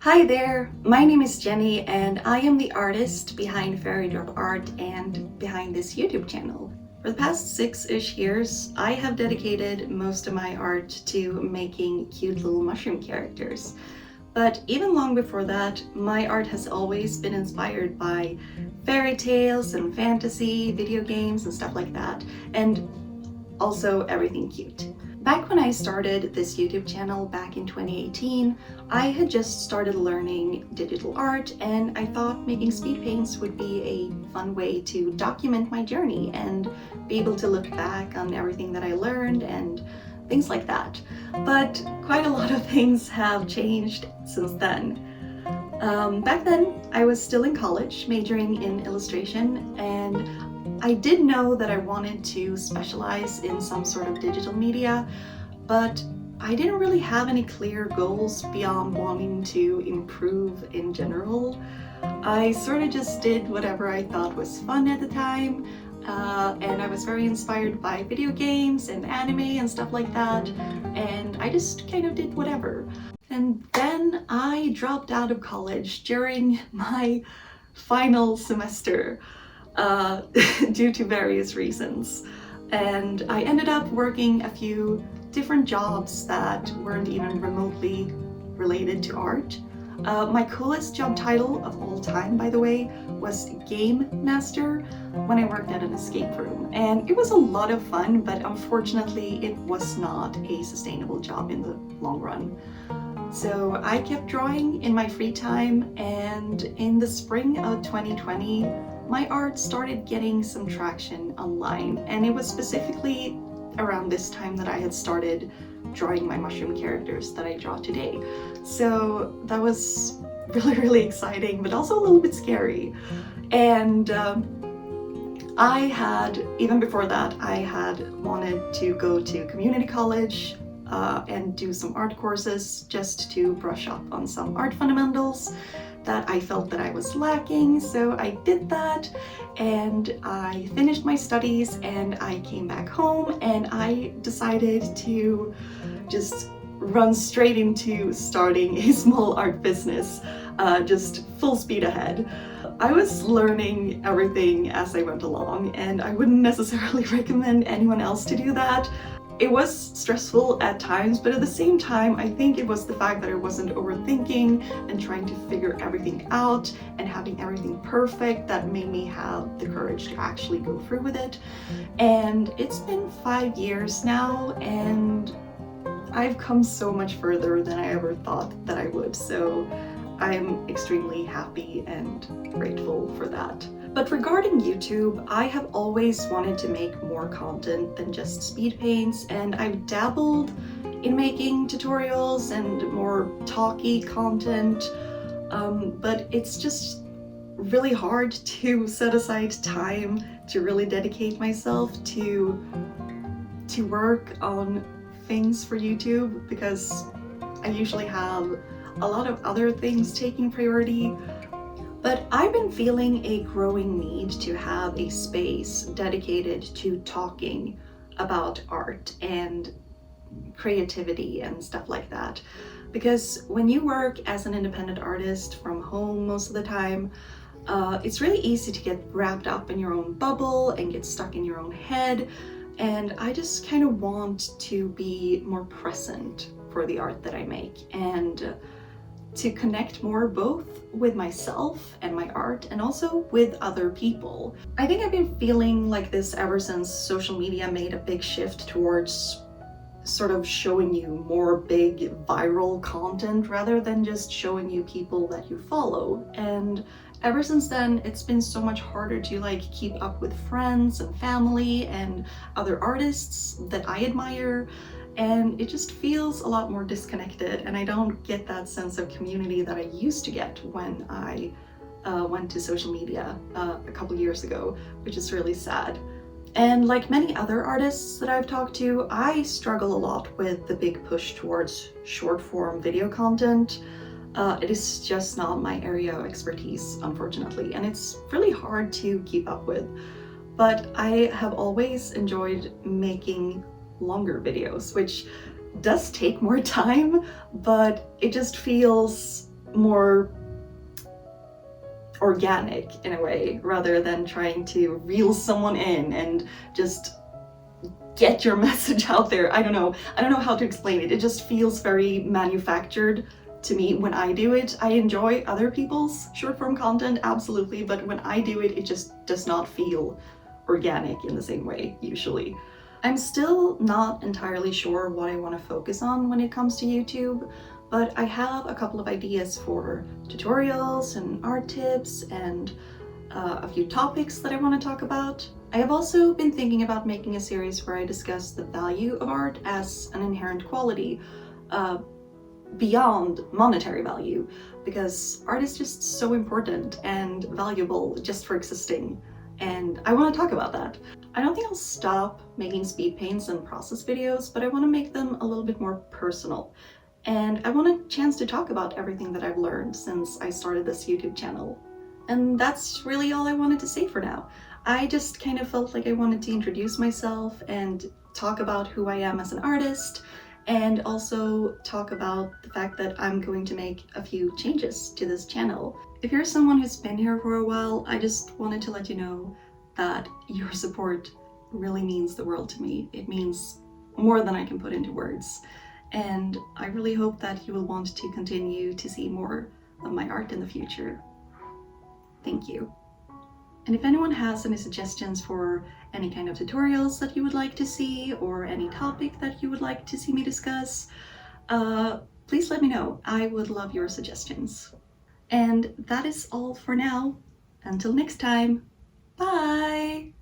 Hi there, my name is Jenny and I am the artist behind Fairy Drop Art and behind this YouTube channel. For the past 6-ish years, I have dedicated most of my art to making cute little mushroom characters. But even long before that, my art has always been inspired by fairy tales and fantasy, video games and stuff like that, and also everything cute. Back when I started this YouTube channel back in 2018, I had just started learning digital art and I thought making speed paints would be a fun way to document my journey and be able to look back on everything that I learned and things like that. But quite a lot of things have changed since then. Back then, I was still in college, majoring in illustration, and I did know that I wanted to specialize in some sort of digital media, but I didn't really have any clear goals beyond wanting to improve in general. I sort of just did whatever I thought was fun at the time, and I was very inspired by video games and anime and stuff like that, and I just kind of did whatever. And then I dropped out of college during my final semester. Due to various reasons. And I ended up working a few different jobs that weren't even remotely related to art. My coolest job title of all time, by the way, was Game Master when I worked at an escape room. And it was a lot of fun, but unfortunately it was not a sustainable job in the long run. So I kept drawing in my free time, and in the spring of 2020, my art started getting some traction online, and it was specifically around this time that I had started drawing my mushroom characters that I draw today. So that was really exciting, but also a little bit scary. And I had, even before that, I had wanted to go to community college and do some art courses just to brush up on some art fundamentals that I felt that I was lacking. So I did that and I finished my studies and I came back home and I decided to just run straight into starting a small art business, just full speed ahead. I was learning everything as I went along and I wouldn't necessarily recommend anyone else to do that. It was stressful at times, but at the same time, I think it was the fact that I wasn't overthinking and trying to figure everything out and having everything perfect that made me have the courage to actually go through with it. And it's been 5 years now, and I've come so much further than I ever thought that I would. So I'm extremely happy and grateful for that. But regarding YouTube, I have always wanted to make more content than just speed paints, and I've dabbled in making tutorials and more talky content, but it's just really hard to set aside time to really dedicate myself to work on things for YouTube, because I usually have a lot of other things taking priority. But I've been feeling a growing need to have a space dedicated to talking about art and creativity and stuff like that. Because when you work as an independent artist from home most of the time, it's really easy to get wrapped up in your own bubble and get stuck in your own head. And I just kind of want to be more present for the art that I make and to connect more both with myself and my art and also with other people. I think I've been feeling like this ever since social media made a big shift towards sort of showing you more big viral content rather than just showing you people that you follow. And ever since then, it's been so much harder to keep up with friends and family and other artists that I admire. And it just feels a lot more disconnected, and I don't get that sense of community that I used to get when I went to social media a couple years ago, which is really sad. And like many other artists that I've talked to, I struggle a lot with the big push towards short form video content. It is just not my area of expertise, unfortunately, and it's really hard to keep up with. But I have always enjoyed making longer videos, which does take more time, but it just feels more organic in a way, rather than trying to reel someone in and just get your message out there. I don't know how to explain it. It just feels very manufactured to me when I do it. I enjoy other people's short form content, absolutely, but when I do it, it just does not feel organic in the same way, usually. I'm still not entirely sure what I want to focus on when it comes to YouTube, but I have a couple of ideas for tutorials and art tips and a few topics that I want to talk about. I have also been thinking about making a series where I discuss the value of art as an inherent quality, beyond monetary value, because art is just so important and valuable just for existing, and I want to talk about that. I don't think I'll stop making speed paints and process videos, but I want to make them a little bit more personal. And I want a chance to talk about everything that I've learned since I started this YouTube channel. And that's really all I wanted to say for now. I just kind of felt like I wanted to introduce myself and talk about who I am as an artist, and also talk about the fact that I'm going to make a few changes to this channel. If you're someone who's been here for a while, I just wanted to let you know that your support really means the world to me. It means more than I can put into words. And I really hope that you will want to continue to see more of my art in the future. Thank you. And if anyone has any suggestions for any kind of tutorials that you would like to see, or any topic that you would like to see me discuss, please let me know. I would love your suggestions. And that is all for now. Until next time, bye!